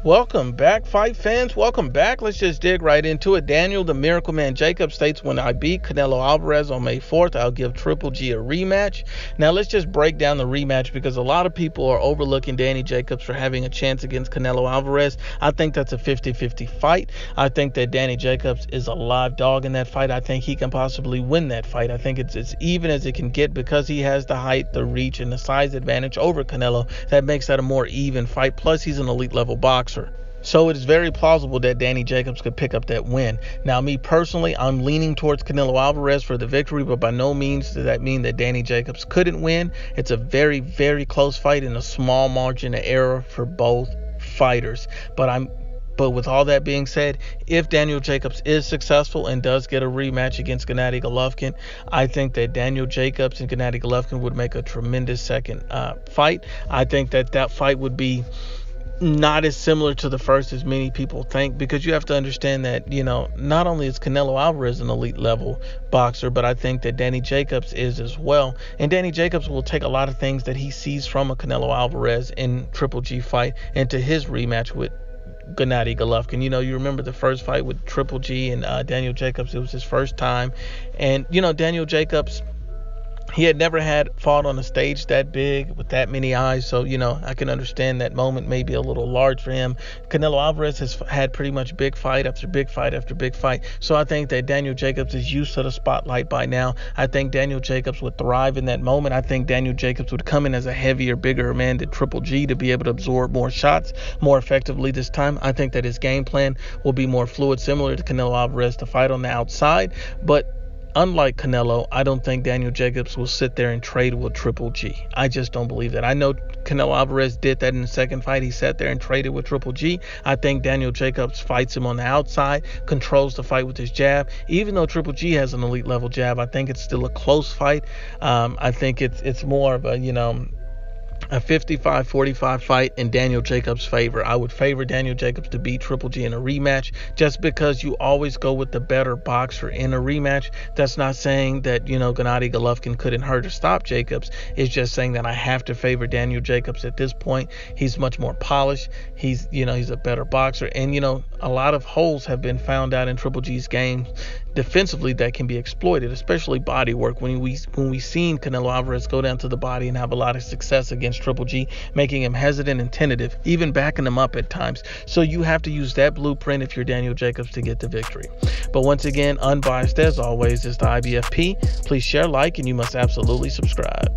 Welcome back, fight fans. Welcome back. Let's just dig right into it. Daniel the Miracle Man Jacobs states, when I beat Canelo Alvarez on May 4th, I'll give Triple G a rematch. Now, let's just break down the rematch because a lot of people are overlooking Danny Jacobs for having a chance against Canelo Alvarez. I think that's a 50-50 fight. I think that Danny Jacobs is a live dog in that fight. I think he can possibly win that fight. I think it's as even as it can get because he has the height, the reach, and the size advantage over Canelo. That makes that a more even fight. Plus, he's an elite level boxer. So it is very plausible that Danny Jacobs could pick up that win. Now, me personally, I'm leaning towards Canelo Alvarez for the victory, but by no means does that mean that Danny Jacobs couldn't win. It's a very, very close fight in a small margin of error for both fighters. But with all that being said, if Daniel Jacobs is successful and does get a rematch against Gennady Golovkin, I think that Daniel Jacobs and Gennady Golovkin would make a tremendous second fight. I think that fight would be not as similar to the first as many people think, because you have to understand that, not only is Canelo Alvarez an elite level boxer, but I think that Danny Jacobs is as well. And Danny Jacobs will take a lot of things that he sees from a Canelo Alvarez in Triple G fight into his rematch with Gennady Golovkin. You remember the first fight with Triple G and Daniel Jacobs. It was his first time. And, Daniel Jacobs, he had never had fought on a stage that big with that many eyes. So, I can understand that moment may be a little large for him. Canelo Alvarez has had pretty much big fight after big fight after big fight. So I think that Daniel Jacobs is used to the spotlight by now. I think Daniel Jacobs would thrive in that moment. I think Daniel Jacobs would come in as a heavier, bigger man than Triple G to be able to absorb more shots more effectively this time. I think that his game plan will be more fluid, similar to Canelo Alvarez, to fight on the outside. But unlike Canelo, I don't think Daniel Jacobs will sit there and trade with Triple G. I just don't believe that. I know Canelo Alvarez did that in the second fight. He sat there and traded with Triple G. I think Daniel Jacobs fights him on the outside, controls the fight with his jab. Even though Triple G has an elite level jab, I think it's still a close fight. I think it's more of a 55-45 fight in Daniel Jacobs' favor. I would favor Daniel Jacobs to beat Triple G in a rematch, just because you always go with the better boxer in a rematch. That's not saying that, Gennady Golovkin couldn't hurt or stop Jacobs. It's just saying that I have to favor Daniel Jacobs at this point. He's much more polished. He's a better boxer. And, a lot of holes have been found out in Triple G's game defensively that can be exploited, especially body work. When we seen Canelo Alvarez go down to the body and have a lot of success against Triple G, making him hesitant and tentative, even backing him up at times. So you have to use that blueprint if you're Daniel Jacobs to get the victory. But once again, Unbiased as always is the Ibfp. Please share, like, and you must absolutely subscribe.